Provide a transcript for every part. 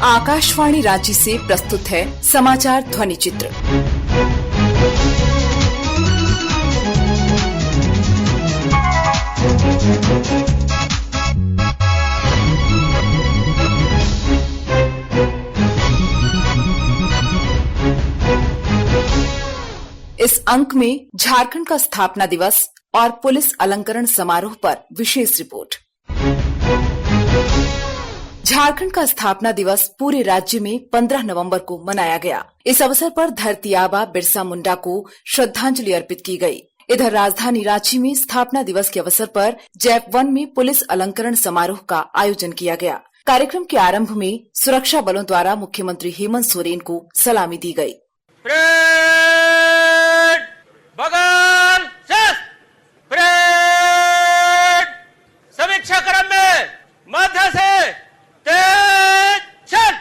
आकाशवाणी रांची से प्रस्तुत है समाचार ध्वनि चित्र। इस अंक में झारखंड का स्थापना दिवस और पुलिस अलंकरण समारोह पर विशेष रिपोर्ट। झारखंड का स्थापना दिवस पूरे राज्य में 15 नवंबर को मनाया गया। इस अवसर पर धरती आबा बिरसा मुंडा को श्रद्धांजलि अर्पित की गई। इधर राजधानी रांची में स्थापना दिवस के अवसर पर जैप 1 में पुलिस अलंकरण समारोह का आयोजन किया गया। कार्यक्रम के आरंभ में सुरक्षा बलों द्वारा मुख्यमंत्री हेमंत सोरेन को सलामी दी गई। बगल समीक्षा क्रम में मध्य से तेज चल।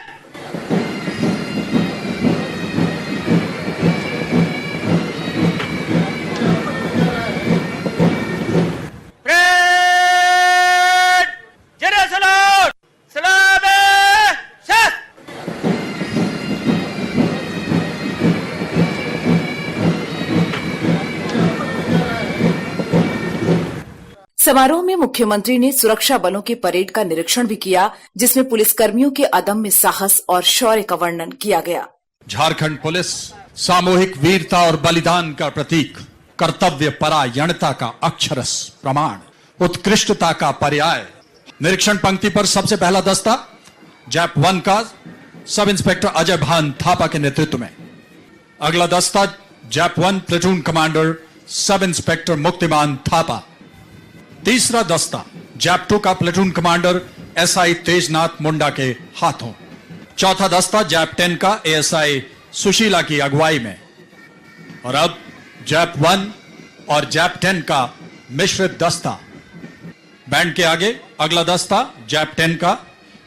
समारोह में मुख्यमंत्री ने सुरक्षा बलों के परेड का निरीक्षण भी किया, जिसमें पुलिसकर्मियों के अदम्य साहस और शौर्य का वर्णन किया गया। झारखंड पुलिस सामूहिक वीरता और बलिदान का प्रतीक, कर्तव्य परायणता का अक्षरश प्रमाण, उत्कृष्टता का पर्याय। निरीक्षण पंक्ति पर सबसे पहला दस्ता जैप 1 का सब इंस्पेक्टर अजय भान थापा के नेतृत्व में। अगला दस्ता JAP 1 platoon commander sub inspector Muktiman Thapa. तीसरा दस्ता जैप 2 का platoon commander SI Tejnath Munda के हाथों। चौथा दस्ता जैप 10 का एएसआई सुशीला की अगुवाई में। और अब जैप 1 और जैप 10 का मिश्रित दस्ता। बैंड के आगे अगला दस्ता जैप 10 का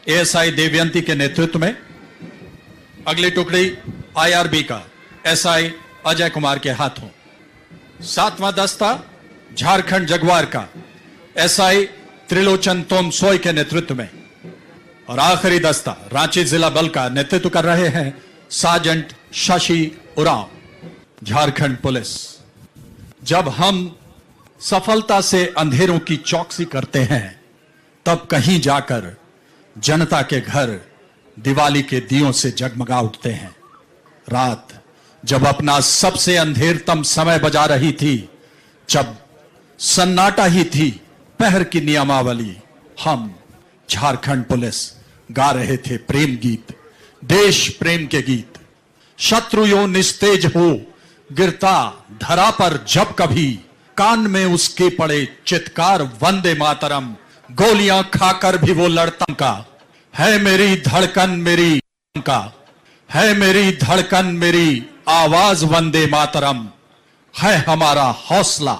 एएसआई देवयंती के नेतृत्व में। अगली टुकड़ी आईआरबी का एसआई अजय कुमार के हाथों। सातवां दस्ता झारखंड जगुआर का एसआई त्रिलोचन तोमसोय के नेतृत्व में। और आखिरी दस्ता रांची जिला बल का नेतृत्व कर रहे हैं सार्जेंट शशि उरांव। झारखंड पुलिस, जब हम सफलता से अंधेरों की चौकसी करते हैं, तब कहीं जाकर जनता के घर दिवाली के दियों से जगमगा उठते हैं। रात जब अपना सबसे अंधेरतम समय बजा रही थी, जब सन्नाटा ही थी पहर की नियमावली, हम झारखंड पुलिस गा रहे थे प्रेम गीत, देश प्रेम के गीत। शत्रु यो निस्तेज हो गिरता धरा पर जब कभी, कान में उसके पड़े चित्कार वंदे मातरम, गोलियां खाकर भी वो लड़ता का है मेरी धड़कन मेरी का है मेरी धड़कन मेरी आवाज वंदे मातरम, है हमारा हौसला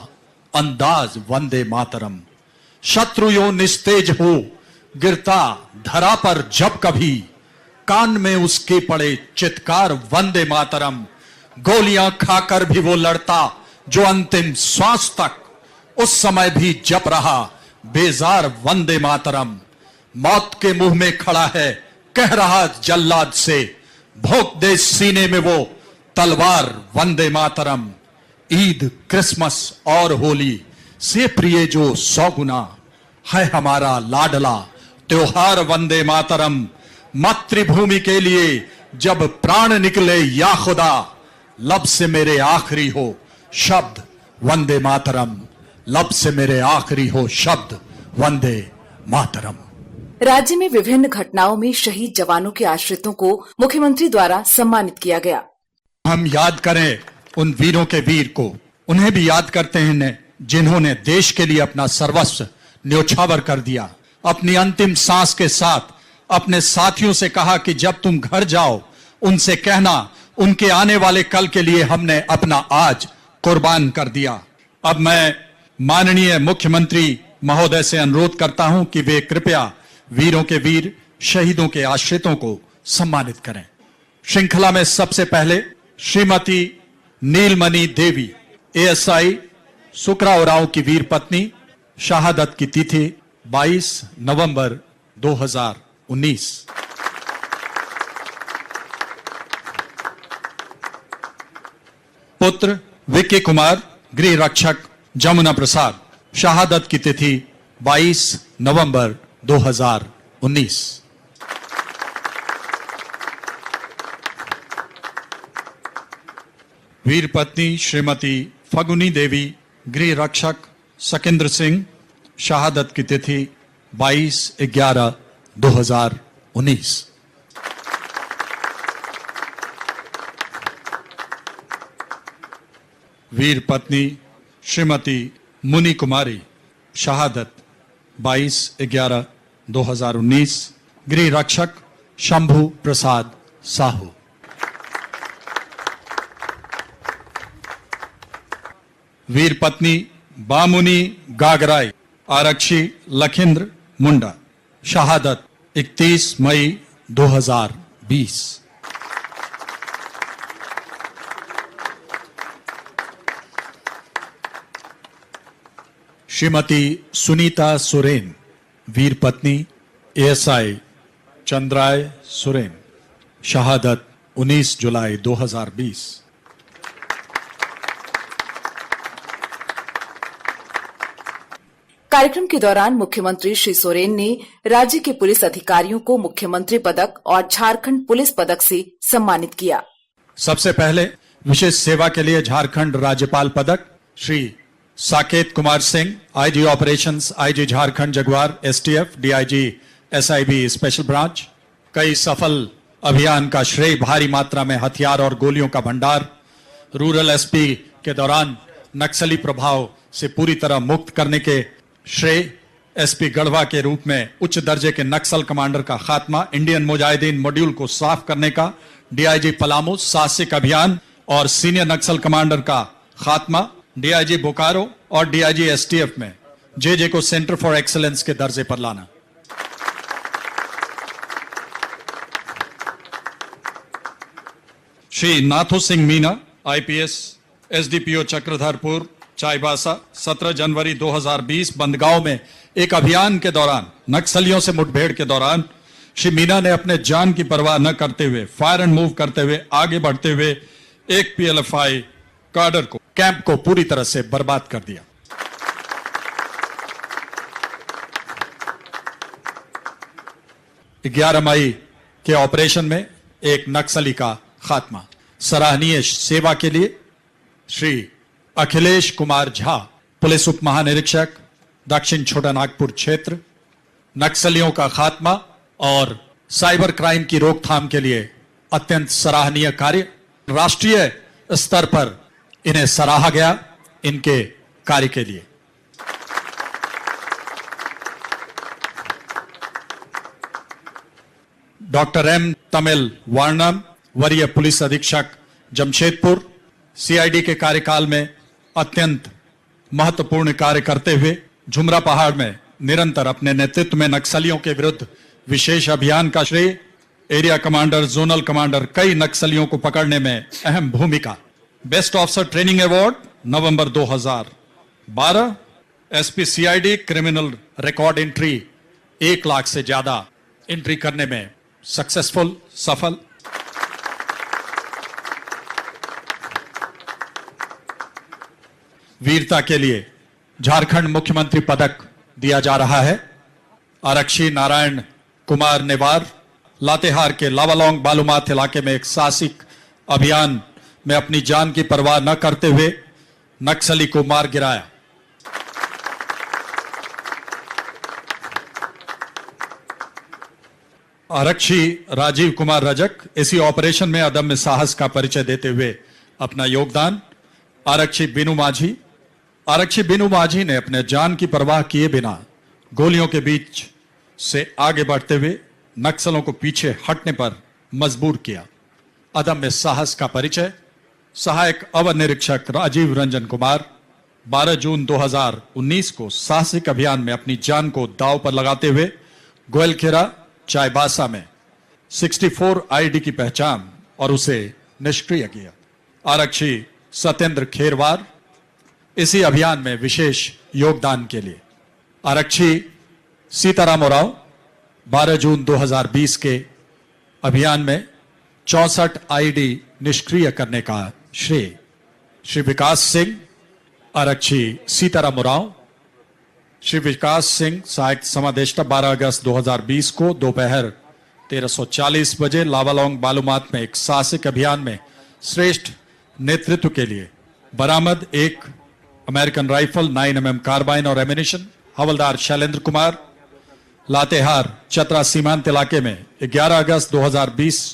अंदाज वंदे मातरम। शत्रु यो निस्तेज हो गिरता धरा पर जब कभी, कान में उसके पड़े चित्कार वंदे मातरम, गोलियां खाकर भी वो लड़ता जो अंतिम श्वास तक, उस समय भी जप रहा बेजार वंदे मातरम। मौत के मुंह में खड़ा है कह रहा जल्लाद से, भोंक दे सीने में वो तलवार वंदे मातरम। ईद क्रिसमस और होली से प्रिय जो 100 गुना, है हमारा लाडला त्योहार वंदे मातरम। मातृभूमि के लिए जब प्राण निकले या खुदा, लब से मेरे आखिरी हो शब्द वंदे मातरम, लब से मेरे आखिरी हो शब्द वंदे मातरम। राज्य में विभिन्न घटनाओं में शहीद जवानों के आश्रितों को मुख्यमंत्री द्वारा सम्मानित किया गया। हम याद करें उन वीरों के वीर को, उन्हें भी याद करते हैं जिन्होंने देश के लिए अपना सर्वस्व न्योछावर कर दिया। अपनी अंतिम सांस के साथ अपने साथियों से कहा कि जब तुम घर जाओ, उनसे कहना उनके आने वाले कल के लिए हमने अपना आज कुर्बान कर दिया। अब मैं माननीय मुख्यमंत्री महोदय से अनुरोध करता हूं कि वे कृपया वीरों के वीर शहीदों के आश्रितों को सम्मानित करें। श्रृंखला में सबसे पहले श्रीमती नीलमणि देवी, एएसआई सुकरा उरांव की वीर पत्नी, शहादत की तिथि 22 नवंबर 2019। पुत्र विक्की कुमार, गृह रक्षक जमुना प्रसाद। शहादत की तिथि 22 नवंबर 2019। वीर पत्नी श्रीमती फगुनी देवी, गृह रक्षक सकिंद्र सिंह। शहादत की तिथि 22/11/2019। वीर पत्नी श्रीमती मुनि कुमारी। शहादत 22/11/2019। गृह रक्षक शंभू प्रसाद साहू। वीर पत्नी बामुनी गागराई, आरक्षी लखिंद्र मुंडा। शहादत 31 मई 2020। श्रीमती सुनीता सोरेन, वीर पत्नी एएसआई चंद्राय सोरेन। शहादत 19 जुलाई 2020। कार्यक्रम के दौरान मुख्यमंत्री श्री सोरेन ने राज्य के पुलिस अधिकारियों को मुख्यमंत्री पदक और झारखंड पुलिस पदक से सम्मानित किया। सबसे पहले विशेष सेवा के लिए झारखंड राज्यपाल पदक Shri Saket Kumar Singh, IG operations, IG Jharkhand Jaguar, STF, DIG SIB special branch. कई सफल अभियान का श्रेय भारी मात्रा में हथियार और गोलियों का भंडार, रूरल एसपी के दौरान नक्सली प्रभाव से पूरी तरह मुक्त करने के श्रेय, एसपी गढ़वा के रूप में उच्च दर्जे के नक्सल कमांडर का खात्मा, इंडियन मुजाहिदीन मॉड्यूल को साफ करने का, डीआईजी पलामू साहसिक अभियान और सीनियर नक्सल कमांडर का खात्मा, डीआईजी बोकारो और डीआईजी एसटीएफ में जेजे को सेंटर फॉर एक्सीलेंस के दर्जे पर लाना। Shri Nathu Singh Meena, IPS, SDPO Chakradharpur Chaibasa. 17 जनवरी 2020 बंदगांव में एक अभियान के दौरान नक्सलियों से मुठभेड़ के दौरान श्री मीना ने अपने जान की परवाह न करते हुए, फायर एंड मूव करते हुए, आगे बढ़ते हुए एक पीएलएफआई कार्डर को, कैंप को पूरी तरह से बर्बाद कर दिया। ग्यारह मई के ऑपरेशन में एक नक्सली का खात्मा। सराहनीय सेवा के लिए श्री अखिलेश कुमार झा, पुलिस उप महानिरीक्षक, दक्षिण छोटा नागपुर क्षेत्र। नक्सलियों का खात्मा और साइबर क्राइम की रोकथाम के लिए अत्यंत सराहनीय कार्य। राष्ट्रीय स्तर पर इन्हें सराहा गया इनके कार्य के लिए। डॉक्टर एम तमिल वार्णम, वरीय पुलिस अधीक्षक जमशेदपुर, सीआईडी के कार्यकाल में अत्यंत महत्वपूर्ण कार्य करते हुए झुमरा पहाड़ में निरंतर अपने नेतृत्व में नक्सलियों के विरुद्ध विशेष अभियान का श्रेय। एरिया कमांडर, जोनल कमांडर, कई नक्सलियों को पकड़ने में अहम भूमिका। बेस्ट ऑफिसर ट्रेनिंग अवार्ड नवंबर 2012। SP CID criminal record entry 1 lakh से ज्यादा एंट्री करने में सक्सेसफुल, सफल। वीरता के लिए झारखंड मुख्यमंत्री पदक दिया जा रहा है। आरक्षी नारायण कुमार नेवार, लातेहार के लावालोंग बालूमाथ इलाके में एक साहसिक अभियान में अपनी जान की परवाह न करते हुए नक्सली को मार गिराया। आरक्षी राजीव कुमार रजक, इसी ऑपरेशन में अदम्य साहस का परिचय देते हुए अपना योगदान। आरक्षी बिनू माझी ने अपने जान की परवाह किए बिना गोलियों के बीच से आगे बढ़ते हुए नक्सलों को पीछे हटने पर मजबूर किया। अदम्य साहस का परिचय। सहायक अवर निरीक्षक राजीव रंजन कुमार, 12 जून 2019 को साहसिक अभियान में अपनी जान को दांव पर लगाते हुए गोयलखेरा चाईबासा में 64 आईडी की पहचान और उसे निष्क्रिय किया। आरक्षी सत्येंद्र खेरवार, इसी अभियान में विशेष योगदान के लिए। आरक्षी सीताराम उराव, 12 जून 2020 के अभियान में 64 आईडी निष्क्रिय करने का श्रेय। श्री विकास सिंह, आरक्षी सीताराम उरांव। श्री विकास सिंह सहायक समादेष्टा 12 अगस्त 2020 को दोपहर 13:40 बजे लावालौंग बालूमाथ में एक साहसिक अभियान में श्रेष्ठ नेतृत्व के लिए बरामद एक अमेरिकन राइफल, 9mm कार्बाइन और एमिनिशन। हवलदार शैलेंद्र कुमार, लातेहार चतरा सीमांत इलाके में 11 अगस्त 2020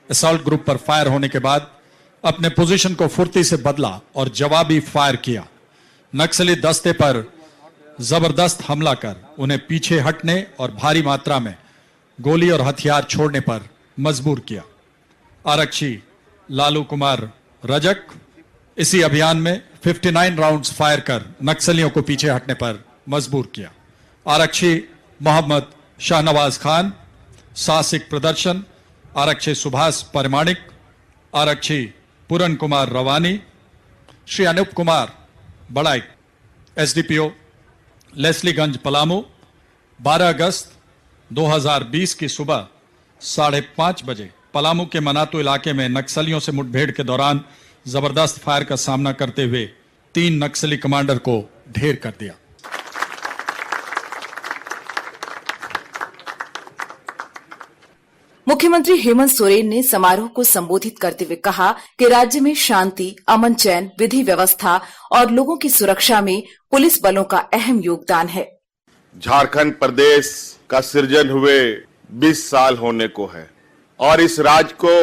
असॉल्ट ग्रुप पर फायर होने के बाद अपने पोजीशन को फुर्ती से बदला और जवाबी फायर किया। नक्सली दस्ते पर जबरदस्त हमला कर उन्हें पीछे हटने और भारी मात्रा में गोली और हथियार छोड़ने पर मजबूर किया। आरक्षी लालू कुमार रजक इसी अभियान में 59 राउंड्स फायर कर नक्सलियों को पीछे हटने पर मजबूर किया। आरक्षी मोहम्मद शाहनवाज खान, साहसिक प्रदर्शन। आरक्षी सुभाष परमाणिक, आरक्षी पूरन कुमार रवानी। श्री अनूप कुमार बड़ाई, एसडीपीओ लेस्लीगंज पलामू, 12 अगस्त 2020 की सुबह 5:30 बजे पलामू के मनातू इलाके में नक्सलियों से मुठभेड़ के दौरान जबरदस्त फायर का सामना करते हुए 3 नक्सली कमांडर को ढेर कर दिया। मुख्यमंत्री हेमंत सोरेन ने समारोह को संबोधित करते हुए कहा कि राज्य में शांति, अमन चैन, विधि व्यवस्था और लोगों की सुरक्षा में पुलिस बलों का अहम योगदान है। झारखंड प्रदेश का सृजन हुए 20 साल होने को है और इस राज्य को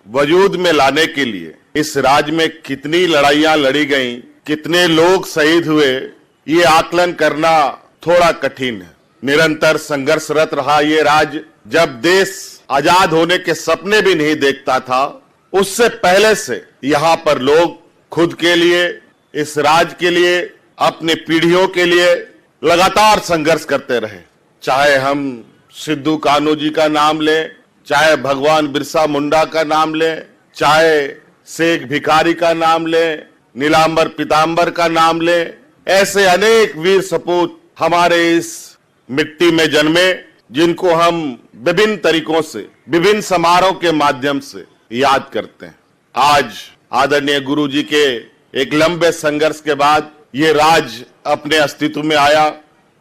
वजूद में लाने के लिए इस राज्य में कितनी लड़ाइयां लड़ी गईं, कितने लोग शहीद हुए, ये आकलन करना थोड़ा कठिन है। निरंतर संघर्षरत रहा ये राज्य। जब देश आजाद होने के सपने भी नहीं देखता था, उससे पहले से यहाँ पर लोग खुद के लिए, इस राज्य के लिए, अपनी पीढ़ियों के लिए लगातार संघर्ष करते रहे। चाहे हम सिद्धू कान्हू जी का नाम लें, चाहे भगवान बिरसा मुंडा का नाम लें, चाहे शेख भिखारी का नाम लें, नीलांबर पीताम्बर का नाम लें, ऐसे अनेक वीर सपूत हमारे इस मिट्टी में जन्मे, जिनको हम विभिन्न तरीकों से, विभिन्न समारोह के माध्यम से याद करते हैं। आज आदरणीय गुरु जी के एक लंबे संघर्ष के बाद ये राज्य अपने अस्तित्व में आया।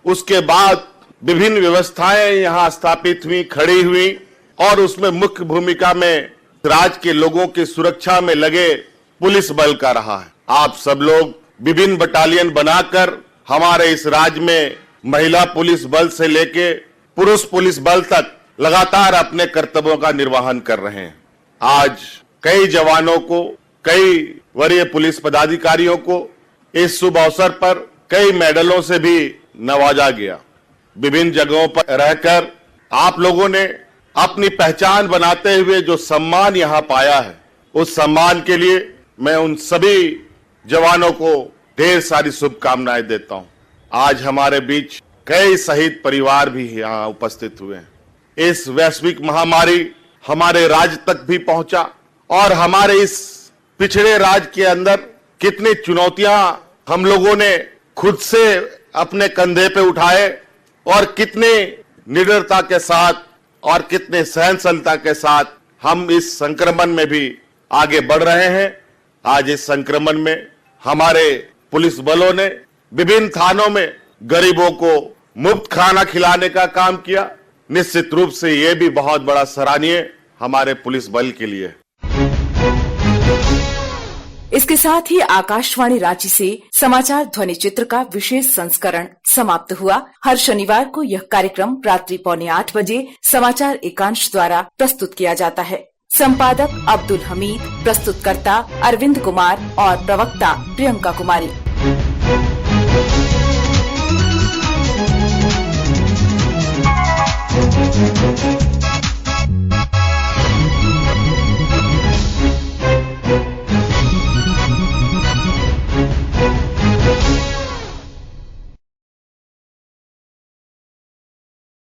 उसके बाद विभिन्न व्यवस्थाएं यहाँ स्थापित हुई, खड़ी हुई और उसमें मुख्य भूमिका में राज्य के लोगों की सुरक्षा में लगे पुलिस बल का रहा है। आप सब लोग विभिन्न बटालियन बनाकर हमारे इस राज्य में महिला पुलिस बल से लेके पुरुष पुलिस बल तक लगातार अपने कर्तव्यों का निर्वहन कर रहे हैं। आज कई जवानों को, कई वरीय पुलिस पदाधिकारियों को इस शुभ अवसर पर कई मेडलों से भी नवाजा गया। विभिन्न जगहों पर रहकर आप लोगों ने अपनी पहचान बनाते हुए जो सम्मान यहाँ पाया है, उस सम्मान के लिए मैं उन सभी जवानों को ढेर सारी शुभकामनाएं देता हूं। आज हमारे बीच कई शहीद परिवार भी यहाँ उपस्थित हुए हैं। इस वैश्विक महामारी हमारे राज्य तक भी पहुंचा और हमारे इस पिछड़े राज्य के अंदर कितनी चुनौतियां हम लोगों ने खुद से अपने कंधे पे उठाए और कितने निडरता के साथ और कितने सहनशीलता के साथ हम इस संक्रमण में भी आगे बढ़ रहे हैं। आज इस संक्रमण में हमारे पुलिस बलों ने विभिन्न थानों में गरीबों को मुफ्त खाना खिलाने का काम किया। निश्चित रूप से ये भी बहुत बड़ा सराहनीय हमारे पुलिस बल के लिए। इसके साथ ही आकाशवाणी रांची से समाचार ध्वनि चित्र का विशेष संस्करण समाप्त हुआ। हर शनिवार को यह कार्यक्रम रात्रि 7:45 बजे समाचार एकांश द्वारा प्रस्तुत किया जाता है। संपादक अब्दुल हमीद, प्रस्तुतकर्ता अरविंद कुमार और प्रवक्ता प्रियंका कुमारी। Thank you.